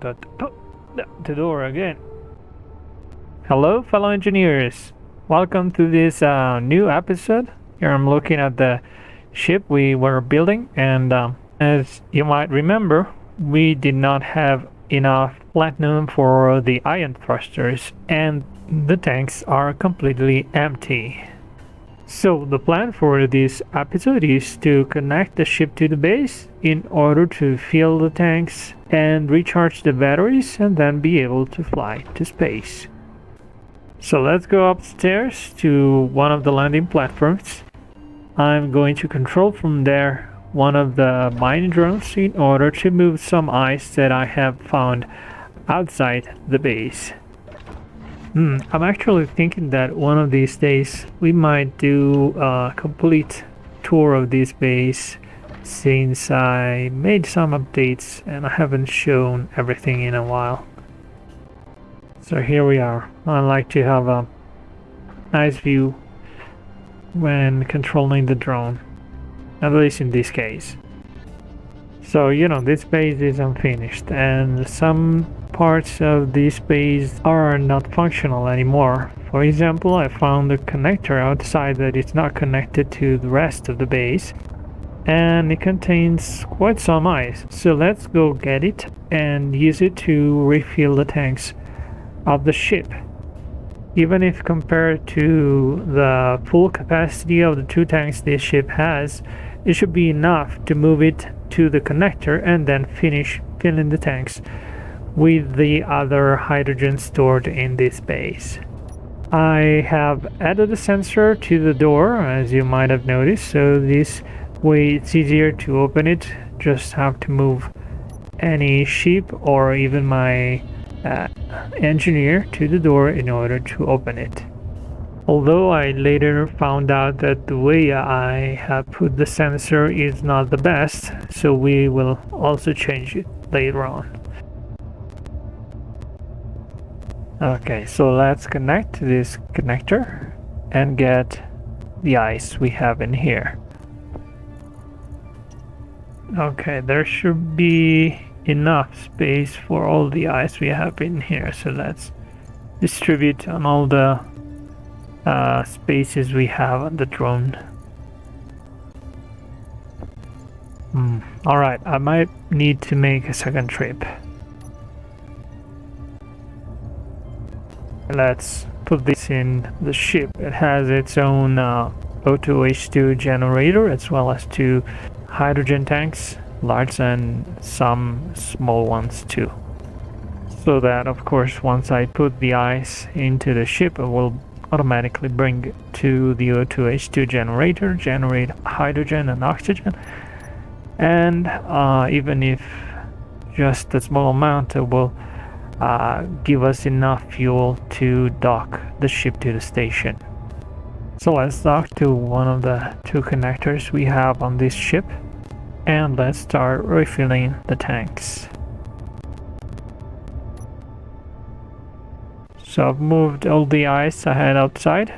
the door again. Hello, fellow engineers. Welcome to this new episode. Here I'm looking at the ship we were building, and as you might remember, we did not have enough platinum for the ion thrusters, and the tanks are completely empty. So the plan for this episode is to connect the ship to the base in order to fill the tanks and recharge the batteries and then be able to fly to space. So let's go upstairs to one of the landing platforms. I'm going to control from there one of the mining drones in order to move some ice that I have found outside the base. I'm actually thinking that one of these days we might do a complete tour of this base, since I made some updates and I haven't shown everything in a while. So here we are. I like to have a nice view when controlling the drone, at least in this case. So this base is unfinished, and some parts of this base are not functional anymore. For example, I found a connector outside that is not connected to the rest of the base, and it contains quite some ice. So let's go get it and use it to refill the tanks of the ship. Even if compared to the full capacity of the 2 tanks this ship has, it should be enough to move it to the connector and then finish filling the tanks with the other hydrogen stored in this base. I have added a sensor to the door, as you might have noticed, so this way it's easier to open it. Just have to move any ship or even my engineer to the door in order to open it. Although I later found out that the way I have put the sensor is not the best, so we will also change it later on. Okay, so let's connect this connector and get the ice we have in here. Okay, there should be enough space for all the ice we have in here, so let's distribute on all the spaces we have on the drone. Alright, I might need to make a second trip. Let's put this in the ship. It has its own O2H2 generator, as well as 2 hydrogen tanks, large and some small ones too. So that, of course, once I put the ice into the ship, it will automatically bring it to the O2H2 generator, generate hydrogen and oxygen, and even if just a small amount, it will give us enough fuel to dock the ship to the station. So let's dock to one of the 2 connectors we have on this ship, and let's start refilling the tanks. So I've moved all the ice I had outside.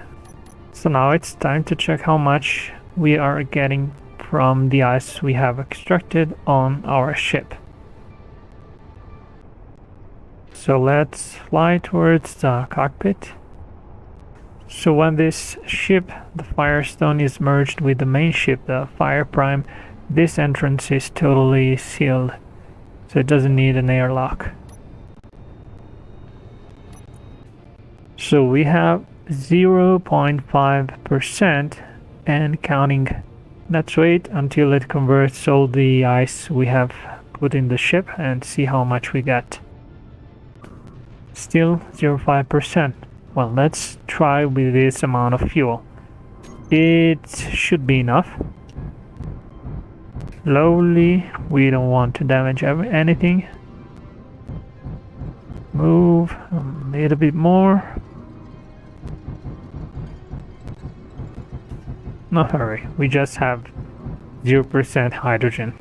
So now it's time to check how much we are getting from the ice we have extracted on our ship. So let's fly towards the cockpit. So when this ship, the Firestone, is merged with the main ship, the Fire Prime, this entrance is totally sealed, so it doesn't need an airlock. So we have 0.5% and counting. Let's wait until it converts all the ice we have put in the ship and see how much we get. Still 0.5%. Well, let's try with this amount of fuel. It should be enough. Slowly, we don't want to damage anything. Move a little bit more. No hurry, we just have 0% hydrogen.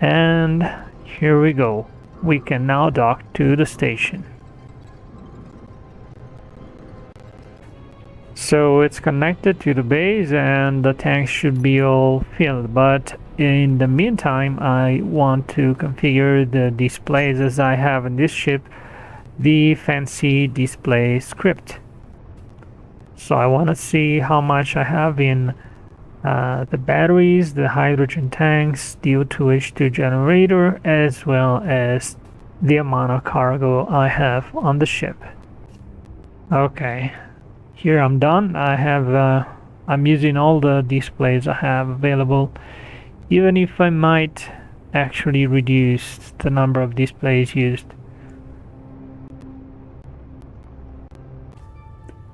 And here we go. We can now dock to the station. So it's connected to the base and the tanks should be all filled, but in the meantime I want to configure the displays as I have in this ship the fancy display script. So I want to see how much I have in the batteries, the hydrogen tanks, the O2H2 generator, as well as the amount of cargo I have on the ship. Okay, here I'm done. I'm using all the displays I have available, even if I might actually reduce the number of displays used.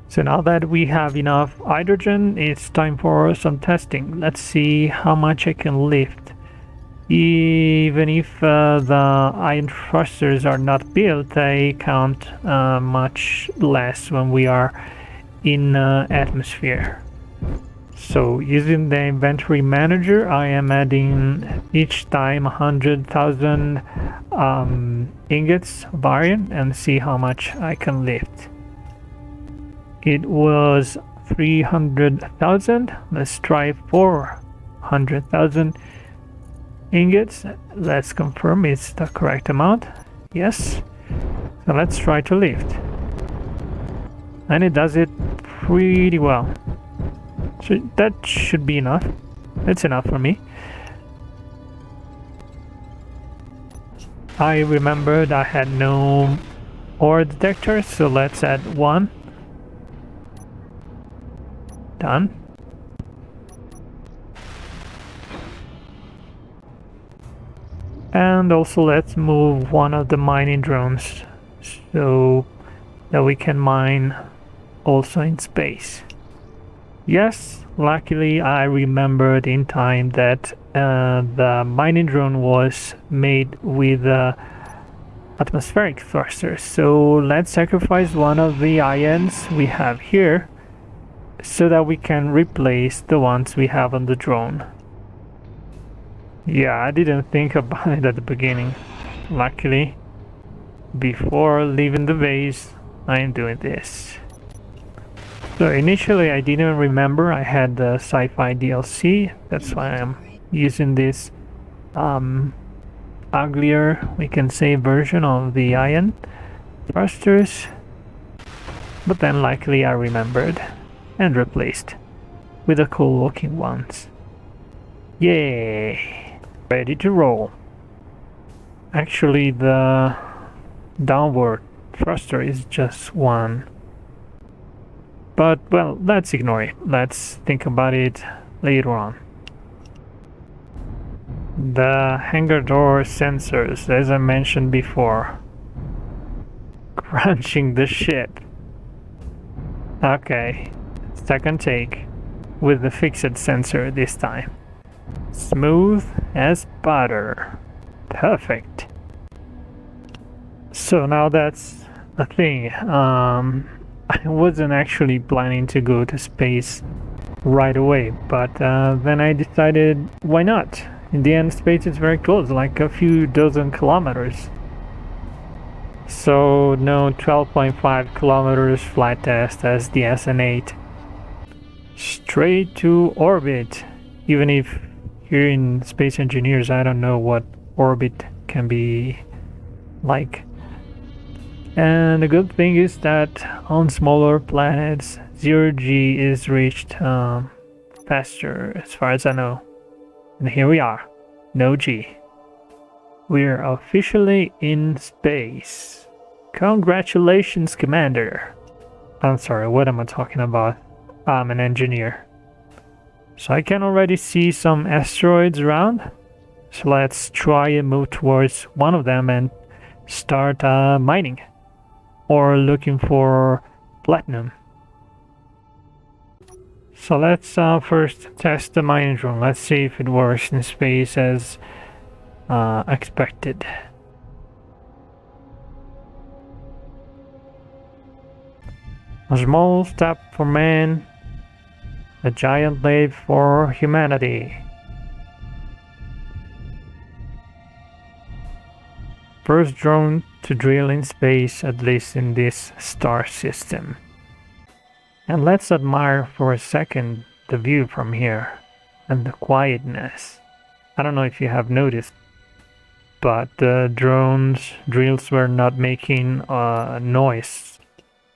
So now that we have enough hydrogen, it's time for some testing. Let's see how much I can lift. Even if the ion thrusters are not built, they count much less when we are in atmosphere. So using the inventory manager, I am adding each time 100,000 ingots of iron and see how much I can lift. It was 300,000. Let's try 400,000 ingots. Let's confirm it's the correct amount. Yes. So let's try to lift. And it does it pretty well. So that should be enough. That's enough for me. I remembered I had no ore detector, so let's add one. Done. And also let's move one of the mining drones so that we can mine also in space. Yes, luckily I remembered in time that the mining drone was made with atmospheric thrusters. So let's sacrifice one of the ions we have here so that we can replace the ones we have on the drone. Yeah, I didn't think about it at the beginning. Luckily, before leaving the base, I am doing this. So initially I didn't remember I had the sci-fi DLC. That's why I'm using this uglier, we can say, version of the ion thrusters. But then luckily I remembered and replaced with the cool looking ones. Yay! Ready to roll. Actually the downward thruster is just one. But well, let's ignore it. Let's think about it later on. The hangar door sensors, as I mentioned before. Crunching the ship. Okay. Second take with the fixed sensor this time. Smooth as butter. Perfect. So now that's a thing. I wasn't actually planning to go to space right away, but then I decided why not? In the end, space is very close, like a few dozen kilometers. So no 12.5 kilometers flight test as the SN8. Straight to orbit, even if here in Space Engineers I don't know what orbit can be like. And the good thing is that on smaller planets 0G is reached faster as far as I know. And here we are, no G. We're officially in space. Congratulations, Commander. I'm sorry, what am I talking about? I'm an engineer. So I can already see some asteroids around. So let's try and move towards one of them and start mining. Or looking for platinum. So let's first test the mining drone. Let's see if it works in space as expected. A small step for man, a giant leap for humanity. First drone to drill in space, at least in this star system. And let's admire for a second the view from here and the quietness. I don't know if you have noticed, but the drones drills were not making noise.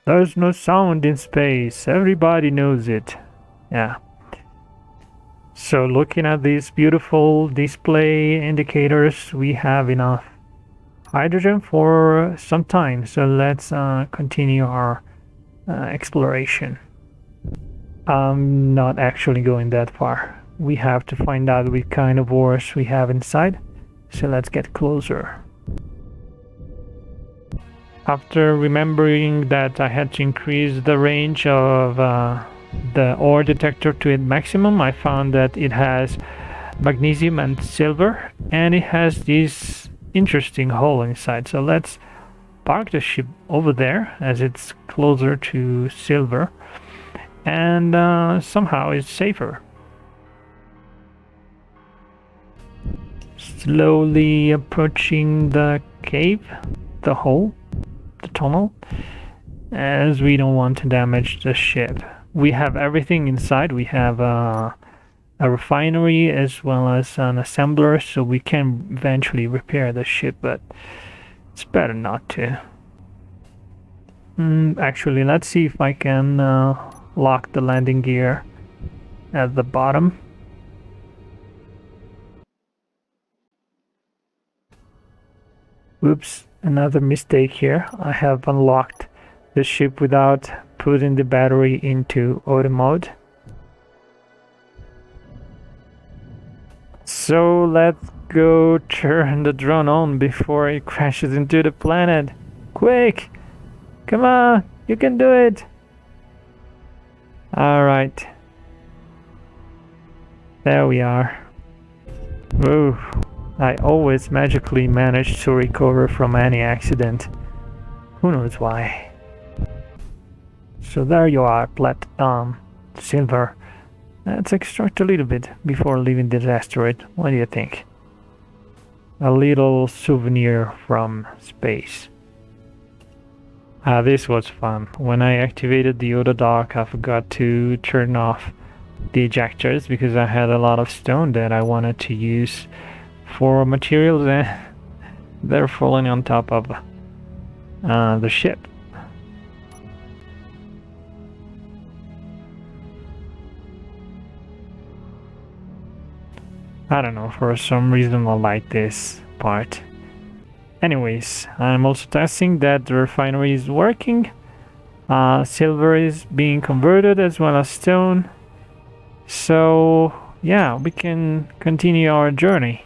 There's no sound in space. Everybody knows it. Yeah. So looking at these beautiful display indicators, we have enough hydrogen for some time. So let's continue our exploration. I'm not actually going that far. We have to find out what kind of ores we have inside. So let's get closer. After remembering that I had to increase the range of the ore detector to its maximum, I found that it has magnesium and silver, and it has this interesting hole inside. So let's park the ship over there as it's closer to silver, and somehow it's safer. Slowly approaching the cave, the hole, the tunnel, as we don't want to damage the ship. We have everything inside. We have a refinery as well as an assembler, so we can eventually repair the ship, but it's better not to. Actually, let's see if I can lock the landing gear at the bottom. Oops, another mistake here. I have unlocked the ship without putting the battery into auto mode. So let's go turn the drone on before it crashes into the planet. Quick! Come on, you can do it! Alright. There we are. Whoa. I always magically manage to recover from any accident. Who knows why? So there you are, silver. Let's extract a little bit before leaving this asteroid. What do you think? A little souvenir from space. This was fun. When I activated the auto dock, I forgot to turn off the ejectors because I had a lot of stone that I wanted to use for materials, and they're falling on top of the ship. I don't know, for some reason I like this part. Anyways, I'm also testing that the refinery is working. Silver is being converted as well as stone. So yeah, we can continue our journey.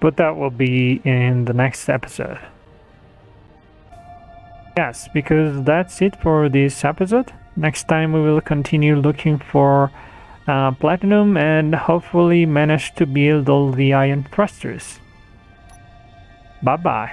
But that will be in the next episode. Yes, because that's it for this episode. Next time we will continue looking for platinum and hopefully manage to build all the ion thrusters. Bye bye.